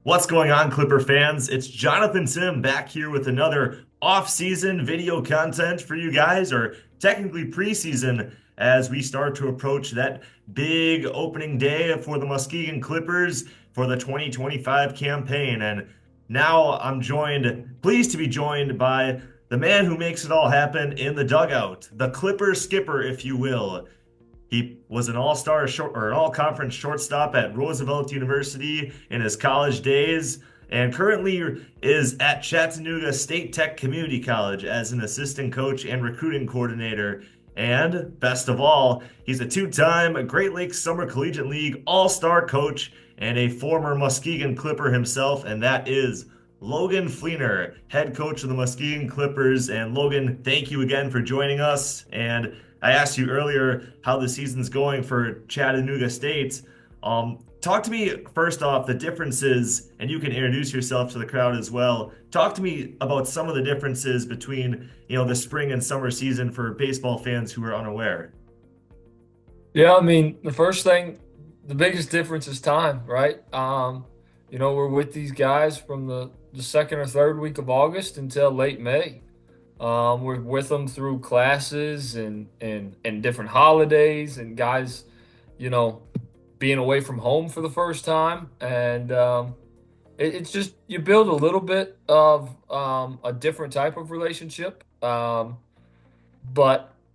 What's going on, Clipper fans? It's Jonathan Timm back here with another off-season video content for you guys, or technically preseason, as we start to approach that big opening day for the Muskegon Clippers for the 2025 campaign. And now pleased to be joined by the man who makes it all happen in the dugout, the Clipper skipper, if you will. He was an all-star short or an all-conference shortstop at Roosevelt University in his college days, and currently is at Chattanooga State Tech Community College as an assistant coach and recruiting coordinator. And best of all, he's a two-time Great Lakes Summer Collegiate League all-star coach and a former Muskegon Clipper himself, and that is Logan Fleener, head coach of the Muskegon Clippers. And Logan, thank you again for joining us. And I asked you earlier how the season's going for Chattanooga State. Talk to me first off the differences, and you can introduce yourself to the crowd as well. Talk to me about some of the differences between, the spring and summer season for baseball fans who are unaware. Yeah, I mean, the biggest difference is time, right? We're with these guys from the second or third week of August until late May. We're with them through classes and different holidays and guys, you know, being away from home for the first time. And it's just you build a little bit of a different type of relationship. But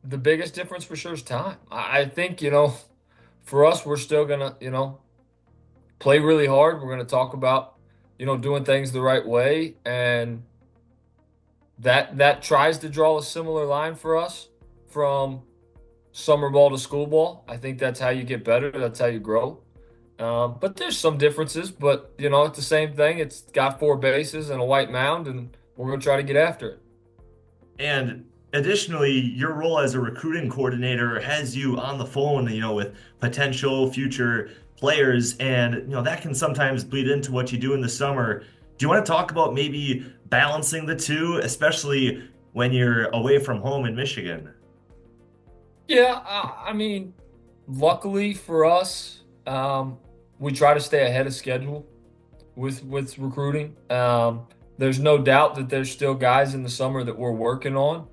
the biggest difference for sure is time. I think, for us, we're still gonna, play really hard. We're gonna talk about, doing things the right way, and that tries to draw a similar line for us from summer ball to school ball. I think that's how you get better. That's how you grow. But there's some differences. But it's the same thing. It's got four bases and a white mound, and we're gonna try to get after it. And additionally, your role as a recruiting coordinator has you on the phone, with potential future players, and that can sometimes bleed into what you do in the summer. Do you want to talk about maybe balancing the two, especially when you're away from home in Michigan? Yeah, I mean, luckily for us, we try to stay ahead of schedule with recruiting. There's no doubt that there's still guys in the summer that we're working on.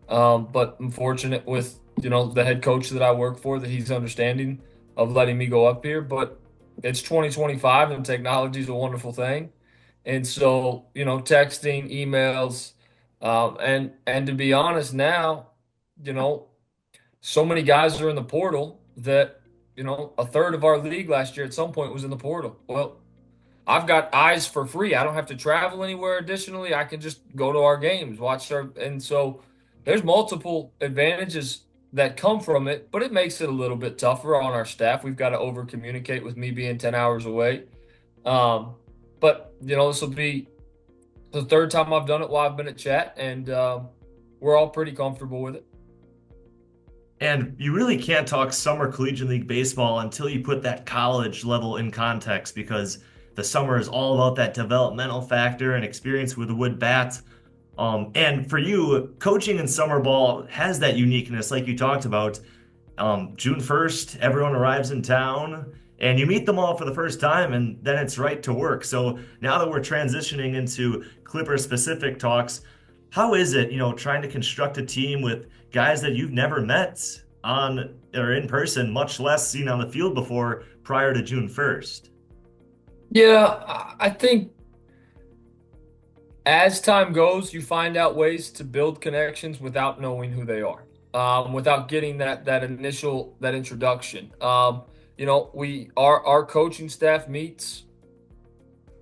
But I'm fortunate with the head coach that I work for that he's understanding of letting me go up here. But it's 2025 and technology is a wonderful thing, and so texting, emails, and to be honest now, you know so many guys are in the portal that a third of our league last year at some point was in the portal. Well, I've got eyes for free. I don't have to travel anywhere. Additionally, I can just go to our games, and so there's multiple advantages that come from it, but it makes it a little bit tougher on our staff. We've got to over communicate with me being 10 hours away. Um, but this will be the third time I've done it while I've been at chat, and we're all pretty comfortable with it. And you really can't talk summer collegiate league baseball until you put that college level in context, because the summer is all about that developmental factor and experience with the wood bats. And for you, coaching in summer ball has that uniqueness, like you talked about. June 1st, everyone arrives in town and you meet them all for the first time, and then it's right to work. So now that we're transitioning into Clipper specific talks, how is it, trying to construct a team with guys that you've never met on or in person, much less seen on the field before prior to June 1st? Yeah, I think as time goes, you find out ways to build connections without knowing who they are, without getting that introduction. We our coaching staff meets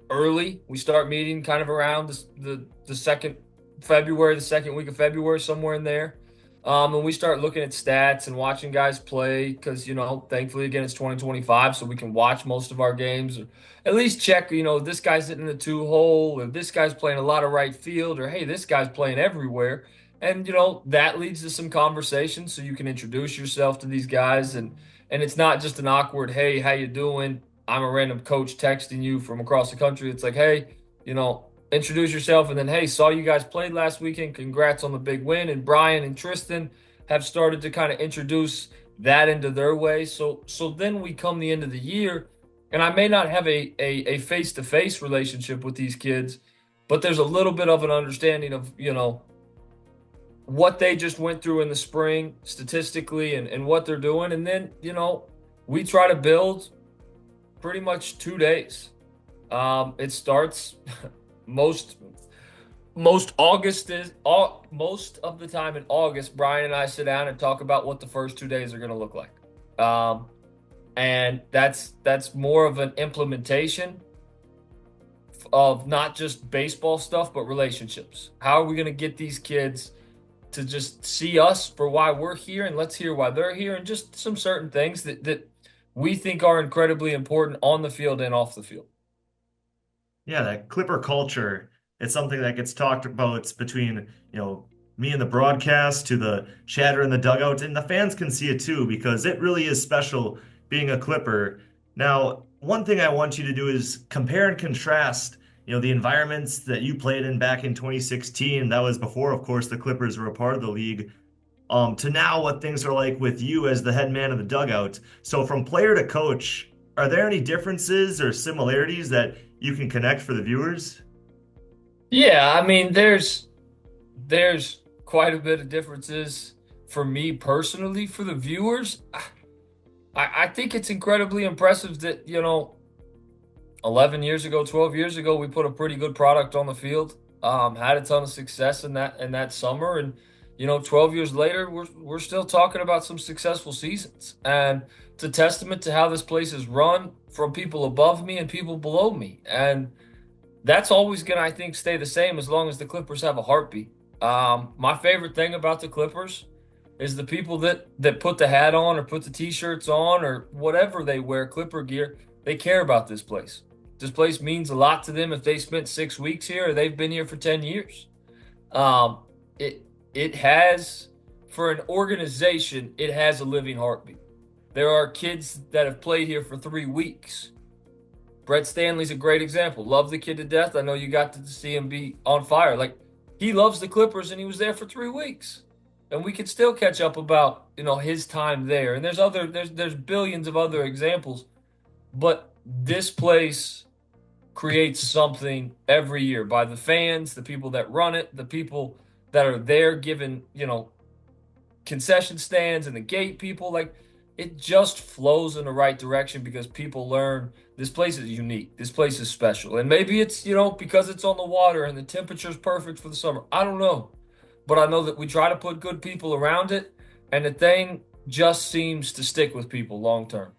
early. We start meeting kind of around the second February, the second week of February, somewhere in there. And we start looking at stats and watching guys play because, thankfully, again, it's 2025, so we can watch most of our games, or at least check, this guy's hitting the two hole, or this guy's playing a lot of right field, or hey, this guy's playing everywhere. And, that leads to some conversations so you can introduce yourself to these guys. And it's not just an awkward, hey, how you doing? I'm a random coach texting you from across the country. It's like, hey, introduce yourself, and then, hey, saw you guys played last weekend. Congrats on the big win. And Brian and Tristan have started to kind of introduce that into their way. So then we come the end of the year, And I may not have a face-to-face relationship with these kids, but there's a little bit of an understanding of, what they just went through in the spring statistically and what they're doing. And then, we try to build pretty much 2 days. It starts most most August is all most of the time in August. Brian and I sit down and talk about what the first 2 days are going to look like, and that's more of an implementation of not just baseball stuff but relationships. How are we going to get these kids to just see us for why we're here, and let's hear why they're here, and just some certain things that we think are incredibly important on the field and off the field. Yeah, that Clipper culture, it's something that gets talked about between, me and the broadcast to the chatter in the dugout, and the fans can see it too because it really is special being a Clipper. Now, one thing I want you to do is compare and contrast, the environments that you played in back in 2016. That was before, of course, the Clippers were a part of the league. To now what things are like with you as the head man of the dugout. So from player to coach, are there any differences or similarities that you can connect for the viewers? Yeah, I mean, there's quite a bit of differences for me personally. For the viewers, I think it's incredibly impressive that, 11 years ago, 12 years ago, we put a pretty good product on the field. Had a ton of success in that summer, and 12 years later, we're still talking about some successful seasons, and it's a testament to how this place is run from people above me and people below me, and that's always gonna, I think, stay the same as long as the Clippers have a heartbeat. My favorite thing about the Clippers is the people that put the hat on or put the t-shirts on or whatever they wear, Clipper gear. They care about this place. This place means a lot to them if they spent 6 weeks here or they've been here for 10 years. Um, it has, for an organization, it has a living heartbeat. There are kids that have played here for 3 weeks. Brett Stanley's a great example. Love the kid to death. I know you got to see him be on fire. Like, he loves the Clippers and he was there for 3 weeks. And we could still catch up about, his time there. And there's billions of other examples. But this place creates something every year by the fans, the people that run it, the people that are there giving, concession stands and the gate people. Like, it just flows in the right direction because people learn this place is unique. This place is special. And maybe it's, because it's on the water and the temperature's perfect for the summer. I don't know. But I know that we try to put good people around it, and the thing just seems to stick with people long term.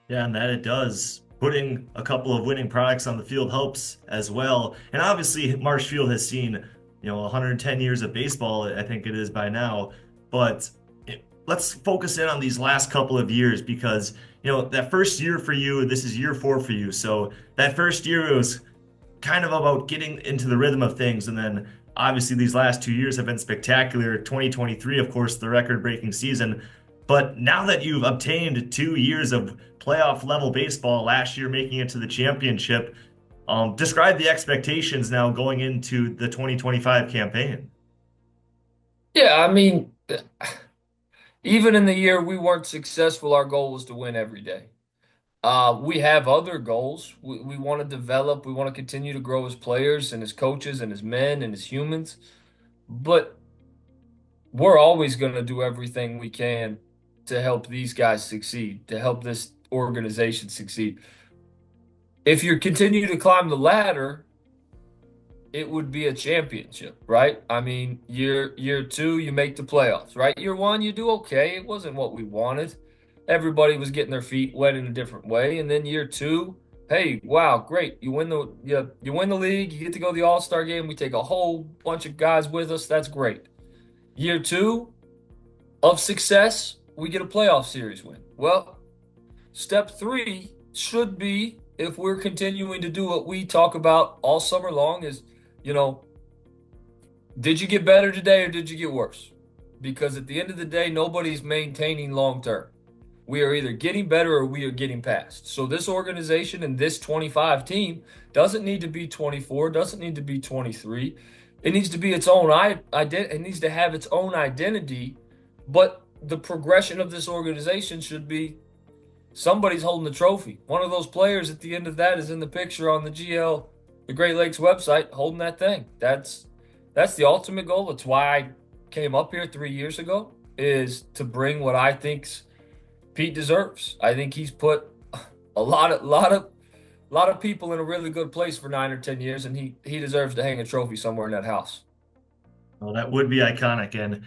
Yeah, and that it does. Putting a couple of winning products on the field helps as well. And obviously, Marsh Field has seen, 110 years of baseball, I think it is by now. But let's focus in on these last couple of years because, that first year for you, this is year 4 for you. So that first year, it was kind of about getting into the rhythm of things. And then obviously, these last 2 years have been spectacular. 2023, of course, the record-breaking season. But now that you've obtained 2 years of playoff level baseball, last year making it to the championship, describe the expectations now going into the 2025 campaign. Yeah, I mean, even in the year we weren't successful, our goal was to win every day. We have other goals. We want to develop, we want to continue to grow as players and as coaches and as men and as humans. But we're always going to do everything we can to help these guys succeed, to help this organization succeed. If you continue to climb the ladder, it would be a championship, right? I mean, year 2, you make the playoffs, right? Year 1, you do okay. It wasn't what we wanted. Everybody was getting their feet wet in a different way. And then year 2, hey, wow, great. You win the league, you get to go to the All-Star game. We take a whole bunch of guys with us. That's great. Year 2 of success, we get a playoff series win. Well, step 3 should be, if we're continuing to do what we talk about all summer long, is, did you get better today or did you get worse? Because at the end of the day, nobody's maintaining long term. We are either getting better or we are getting past. So this organization and this 25 team doesn't need to be 24, doesn't need to be 23. It needs to be its own identity. It needs to have its own identity. But the progression of this organization should be, somebody's holding the trophy. One of those players at the end of that is in the picture on the GL, the Great Lakes website, holding that thing. That's the ultimate goal. That's why I came up here 3 years ago, is to bring what I think Pete deserves. I think he's put a lot of people in a really good place for 9 or 10 years, and he deserves to hang a trophy somewhere in that house. Well, that would be iconic. And,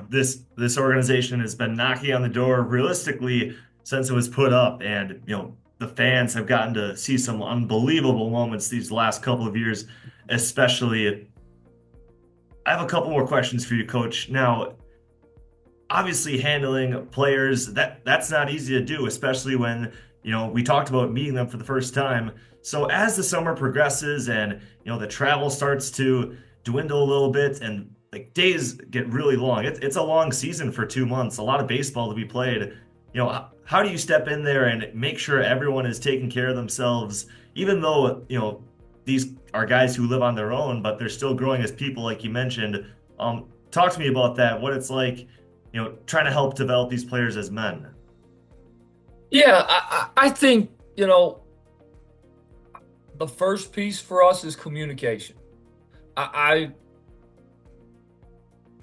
this organization has been knocking on the door realistically since it was put up. And, the fans have gotten to see some unbelievable moments these last couple of years, especially. I have a couple more questions for you, Coach. Now, obviously handling players, that's not easy to do, especially when, we talked about meeting them for the first time. So as the summer progresses and, the travel starts to dwindle a little bit and like days get really long, it's a long season for 2 months, a lot of baseball to be played. How do you step in there and make sure everyone is taking care of themselves, even though, these are guys who live on their own, but they're still growing as people, like you mentioned. Talk to me about that, what it's like, trying to help develop these players as men. Yeah, I think, the first piece for us is communication. I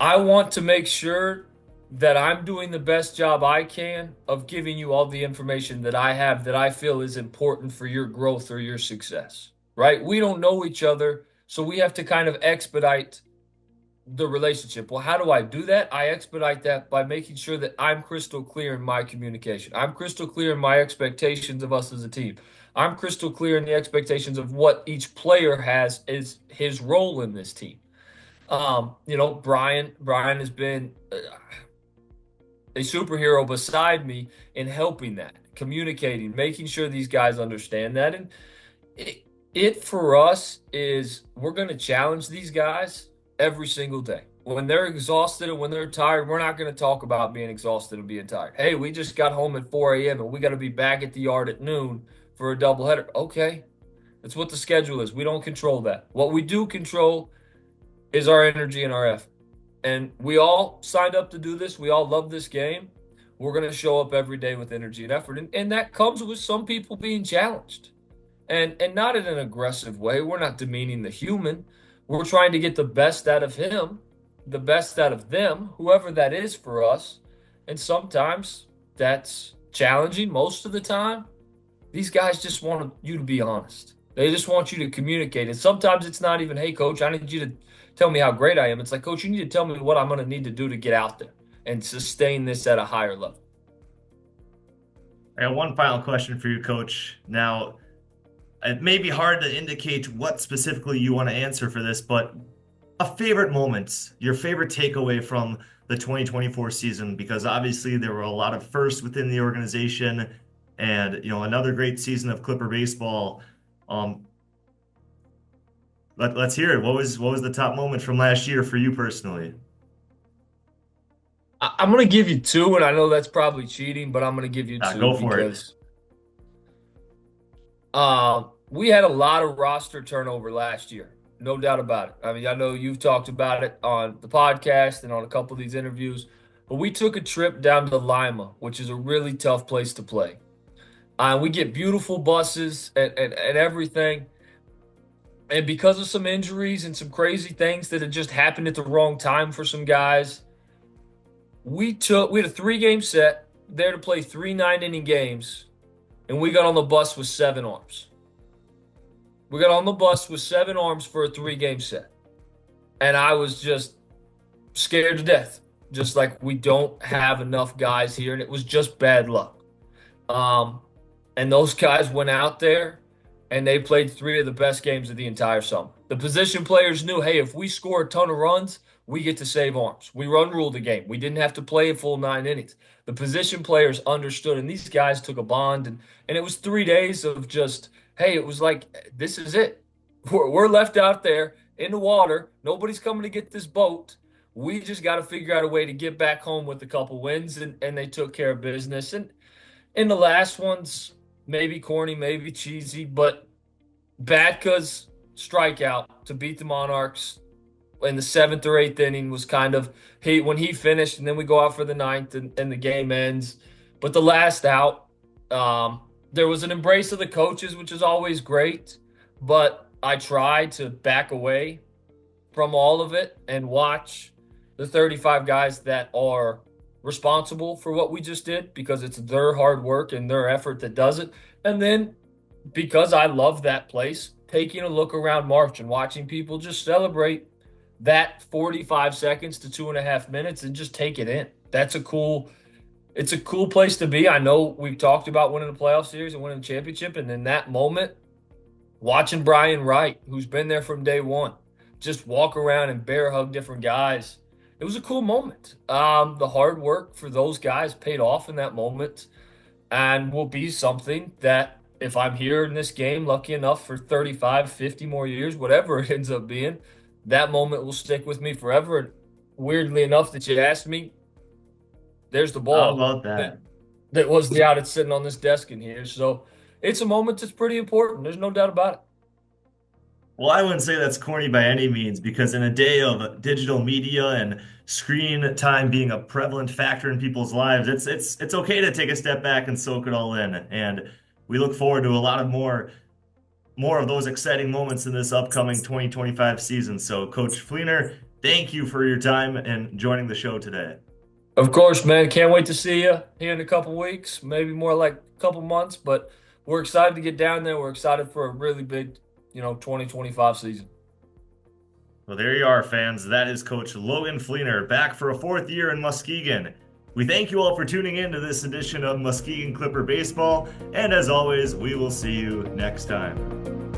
I want to make sure that I'm doing the best job I can of giving you all the information that I have that I feel is important for your growth or your success, right? We don't know each other, so we have to kind of expedite the relationship. Well, how do I do that? I expedite that by making sure that I'm crystal clear in my communication. I'm crystal clear in my expectations of us as a team. I'm crystal clear in the expectations of what each player has as his role in this team. Brian has been a superhero beside me in helping that, communicating, making sure these guys understand that. And it for us is we're going to challenge these guys every single day. When they're exhausted and when they're tired, we're not going to talk about being exhausted and being tired. Hey, we just got home at 4 a.m. and we got to be back at the yard at noon for a doubleheader. Okay, that's what the schedule is. We don't control that. What we do control is our energy and our effort. And we all signed up to do this. We all love this game. We're going to show up every day with energy and effort. And that comes with some people being challenged. And not in an aggressive way. We're not demeaning the human. We're trying to get the best out of him, the best out of them, whoever that is for us. And sometimes that's challenging. Most of the time, these guys just want you to be honest. They just want you to communicate. And sometimes it's not even, hey, coach, I need you to tell me how great I am. It's like, coach, you need to tell me what I'm going to need to do to get out there and sustain this at a higher level. I got one final question for you, Coach. Now, it may be hard to indicate what specifically you want to answer for this, but a favorite moment, your favorite takeaway from the 2024 season, because obviously there were a lot of firsts within the organization and, another great season of Clipper baseball. Um, let's hear it. What was the top moment from last year for you personally? I'm going to give you two, and I know that's probably cheating, but I'm going to give you two Go for it. because we had a lot of roster turnover last year. No doubt about it. I mean, I know you've talked about it on the podcast and on a couple of these interviews, but we took a trip down to Lima, which is a really tough place to play. We get beautiful buses and everything. And because of some injuries and some crazy things that had just happened at the wrong time for some guys, we had a 3-game set there to play 3 9-inning games, and we got on the bus with 7 arms. We got on the bus with 7 arms for a 3-game set. And I was just scared to death. Just like we don't have enough guys here, and it was just bad luck. And those guys went out there and they played 3 of the best games of the entire summer. The position players knew, hey, if we score a ton of runs, we get to save arms. We run rule the game. We didn't have to play a full 9 innings. The position players understood, and these guys took a bond, and it was 3 days of just, hey, it was like, this is it. We're left out there in the water. Nobody's coming to get this boat. We just got to figure out a way to get back home with a couple wins, and they took care of business. And in the last ones, maybe corny, maybe cheesy, but Batka's strikeout to beat the Monarchs in the 7th or 8th inning was kind of when he finished, and then we go out for the 9th, and the game ends. But the last out, There was an embrace of the coaches, which is always great, but I try to back away from all of it and watch the 35 guys that are responsible for what we just did because it's their hard work and their effort that does it. And then because I love that place, taking a look around March and watching people just celebrate that 45 seconds to 2.5 minutes and just take it in. It's a cool place to be. I know we've talked about winning the playoff series and winning the championship, and in that moment, watching Brian Wright, who's been there from day one, just walk around and bear hug different guys. It was a cool moment. The hard work for those guys paid off in that moment and will be something that if I'm here in this game, lucky enough for 35, 50 more years, whatever it ends up being, that moment will stick with me forever. And weirdly enough that you asked me, there's the How ball about that? that was the out it's sitting on this desk in here. So it's a moment that's pretty important. There's no doubt about it. Well, I wouldn't say that's corny by any means, because in a day of digital media and screen time being a prevalent factor in people's lives, it's okay to take a step back and soak it all in. And we look forward to a lot of more of those exciting moments in this upcoming 2025 season. So, Coach Fleener, thank you for your time and joining the show today. Of course, man. Can't wait to see you here in a couple weeks, maybe more like a couple months. But we're excited to get down there. We're excited for a really big, 2025 season. Well, there you are, fans. That is Coach Logan Fleener back for a fourth year in Muskegon. We thank you all for tuning in to this edition of Muskegon Clipper Baseball, and as always, we will see you next time.